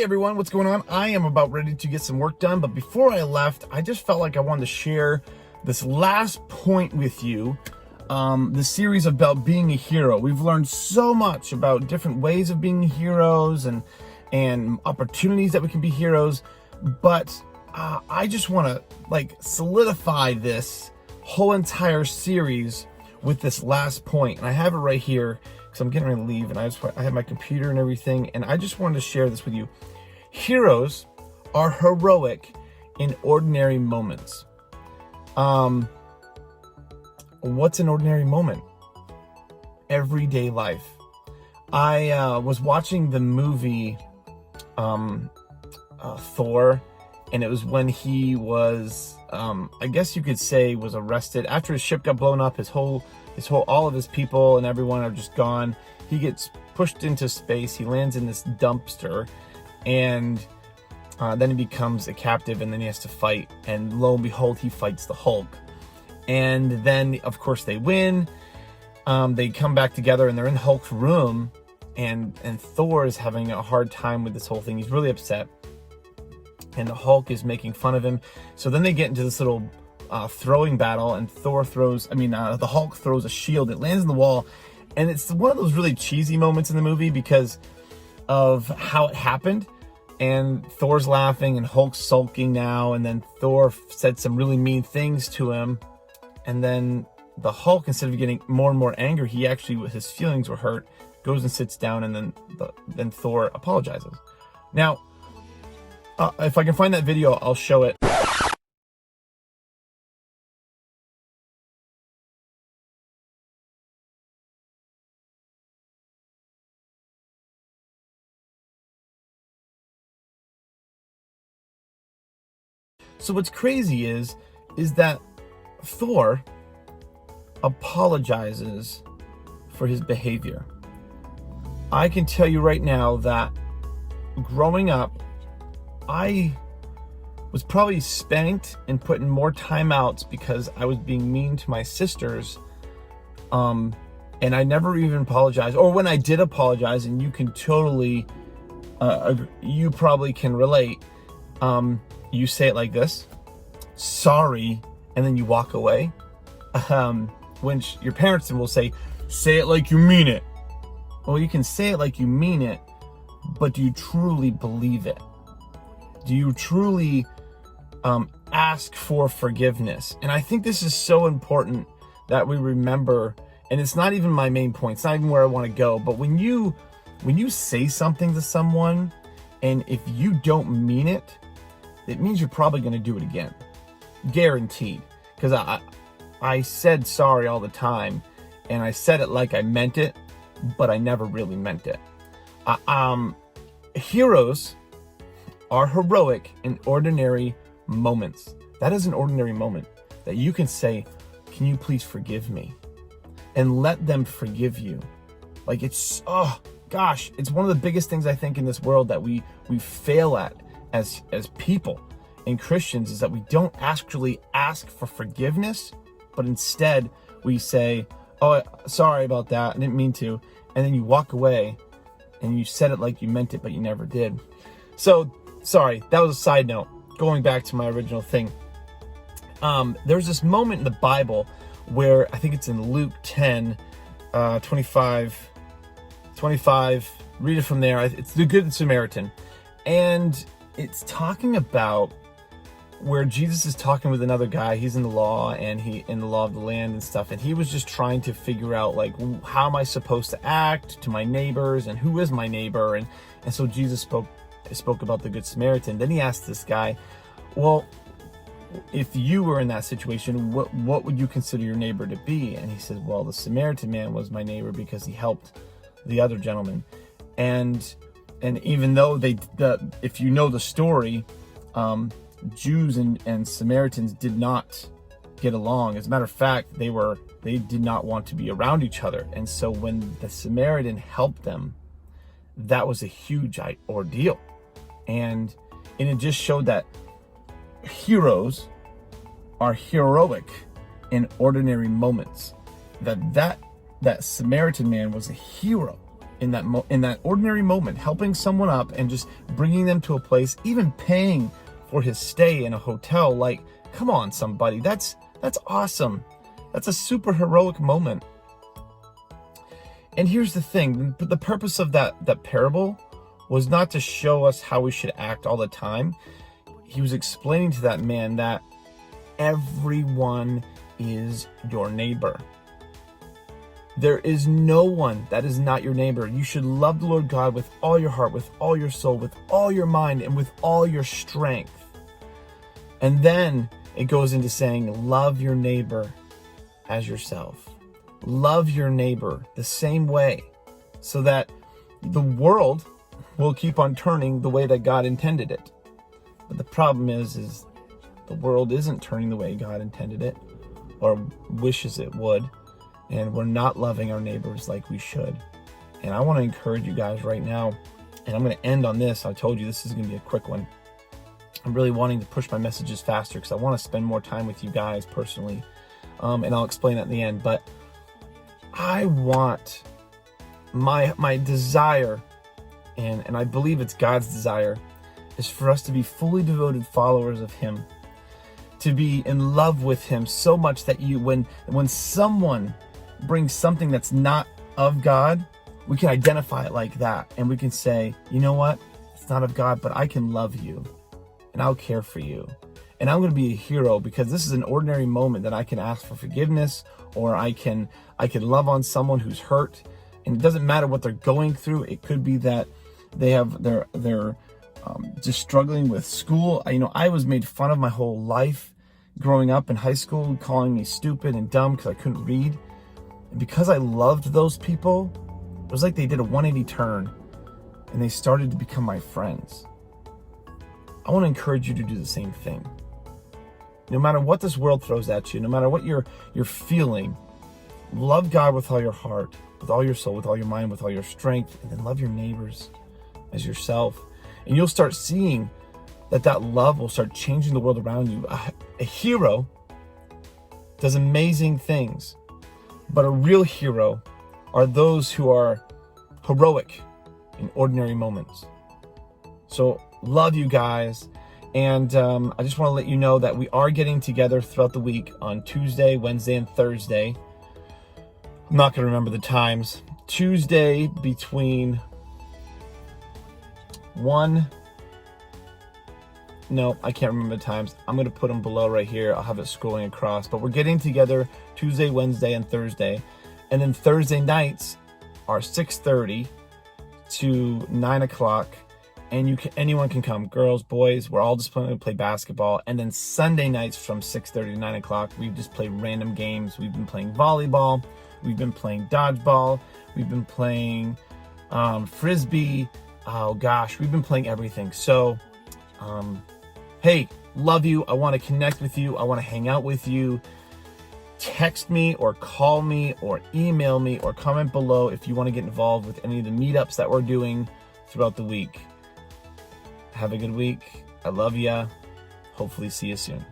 everyone, what's going on? I am about ready to get some work done, but before I left, I just felt like I wanted to share this last point with you. The series about being a hero. We've learned so much about different ways of being heroes and opportunities that we can be heroes, but I just want to solidify this whole entire series with this last point, and I have it right here because I'm getting ready to leave, and I have my computer and everything, and I just wanted to share this with you. Heroes are heroic in ordinary moments. What's an ordinary moment? Everyday life. I was watching the movie Thor, and it was when he was, I guess you could say, was arrested after his ship got blown up. All of his people and everyone are just gone. He gets pushed into space. He lands in this dumpster, and then he becomes a captive, and then he has to fight. And lo and behold, he fights the Hulk. And then, of course, they win. They come back together, and they're in Hulk's room, and Thor is having a hard time with this whole thing. He's really upset, and the Hulk is making fun of him. So then they get into this little throwing battle, and the Hulk throws a shield. It lands in the wall, and it's one of those really cheesy moments in the movie because of how it happened. And Thor's laughing, and Hulk's sulking now, and then Thor said some really mean things to him. And then the Hulk, instead of getting more and more angry, his feelings were hurt, goes and sits down, and then Thor apologizes. Now, if I can find that video, I'll show it. So what's crazy is that Thor apologizes for his behavior. I can tell you right now that growing up, I was probably spanked and put in more timeouts because I was being mean to my sisters. And I never even apologized. Or when I did apologize, and you can totally, you probably can relate. You say it like this: sorry, and then you walk away. When your parents will say it like you mean it. Well, you can say it like you mean it, but do you truly believe it? Do you truly ask for forgiveness? And I think this is so important that we remember, and it's not even my main point, it's not even where I want to go, but when you say something to someone, and if you don't mean it, it means you're probably going to do it again. Guaranteed. Because I said sorry all the time, and I said it like I meant it, but I never really meant it. Heroes are heroic in ordinary moments. That is an ordinary moment that you can say, can you please forgive me? And let them forgive you. It's one of the biggest things I think in this world that we fail at as people and Christians, is that we don't actually ask for forgiveness, but instead we say, oh, sorry about that, I didn't mean to. And then you walk away and you said it like you meant it, but you never did. So, sorry, that was a side note. Going back to my original thing. There's this moment in the Bible where, I think it's in Luke 10, 25, read it from there. It's the Good Samaritan. And it's talking about where Jesus is talking with another guy. He's in the law, and in the law of the land and stuff, and he was just trying to figure out, how am I supposed to act to my neighbors, and who is my neighbor, and so Jesus spoke about the Good Samaritan. Then he asked this guy, well, if you were in that situation, what would you consider your neighbor to be? And he said, well, the Samaritan man was my neighbor because he helped the other gentleman. And even though if you know the story, Jews and Samaritans did not get along. As a matter of fact, they did not want to be around each other. And so when the Samaritan helped them, that was a huge ordeal. And it just showed that heroes are heroic in ordinary moments. That Samaritan man was a hero in that ordinary moment, helping someone up and just bringing them to a place, even paying for his stay in a hotel. Like, come on, somebody, that's awesome. That's a super heroic moment. And here's the thing, the purpose of that parable was not to show us how we should act all the time. He was explaining to that man that everyone is your neighbor. There is no one that is not your neighbor. You should love the Lord God with all your heart, with all your soul, with all your mind, and with all your strength. And then it goes into saying, love your neighbor as yourself. Love your neighbor the same way, so that the world will keep on turning the way that God intended it. But the problem is the world isn't turning the way God intended it, or wishes it would, and we're not loving our neighbors like we should. And I want to encourage you guys right now, and I'm going to end on this. I told you this is going to be a quick one. I'm really wanting to push my messages faster because I want to spend more time with you guys personally, and I'll explain that in the end. But I want my desire, and I believe it's God's desire, is for us to be fully devoted followers of Him, to be in love with Him so much that when someone brings something that's not of God, we can identify it like that, and we can say, you know what, it's not of God, but I can love you, and I'll care for you, and I'm going to be a hero because this is an ordinary moment that I can ask for forgiveness, or I can love on someone who's hurt, and it doesn't matter what they're going through. It could be that they're just struggling with school. I was made fun of my whole life growing up in high school, calling me stupid and dumb because I couldn't read. And because I loved those people, it was like they did a 180 turn and they started to become my friends. I want to encourage you to do the same thing. No matter what this world throws at you, no matter what you're feeling, love God with all your heart, with all your soul, with all your mind, with all your strength, and then love your neighbors as yourself. And you'll start seeing that love will start changing the world around you. A hero does amazing things, but a real hero are those who are heroic in ordinary moments. So love you guys. And I just want to let you know that we are getting together throughout the week on Tuesday, Wednesday, and Thursday. I'm not going to remember the times. Tuesday between I can't remember the times. I'm going to put them below right here. I'll have it scrolling across. But we're getting together Tuesday, Wednesday, and Thursday. And then Thursday nights are 6:30 to 9 o'clock. And anyone can come. Girls, boys, we're all just planning to play basketball. And then Sunday nights from 6:30 to 9 o'clock, we just play random games. We've been playing volleyball. We've been playing dodgeball. We've been playing frisbee. Oh gosh, we've been playing everything. So, hey, love you. I want to connect with you. I want to hang out with you. Text me or call me or email me or comment below if you want to get involved with any of the meetups that we're doing throughout the week. Have a good week. I love ya. Hopefully see you soon.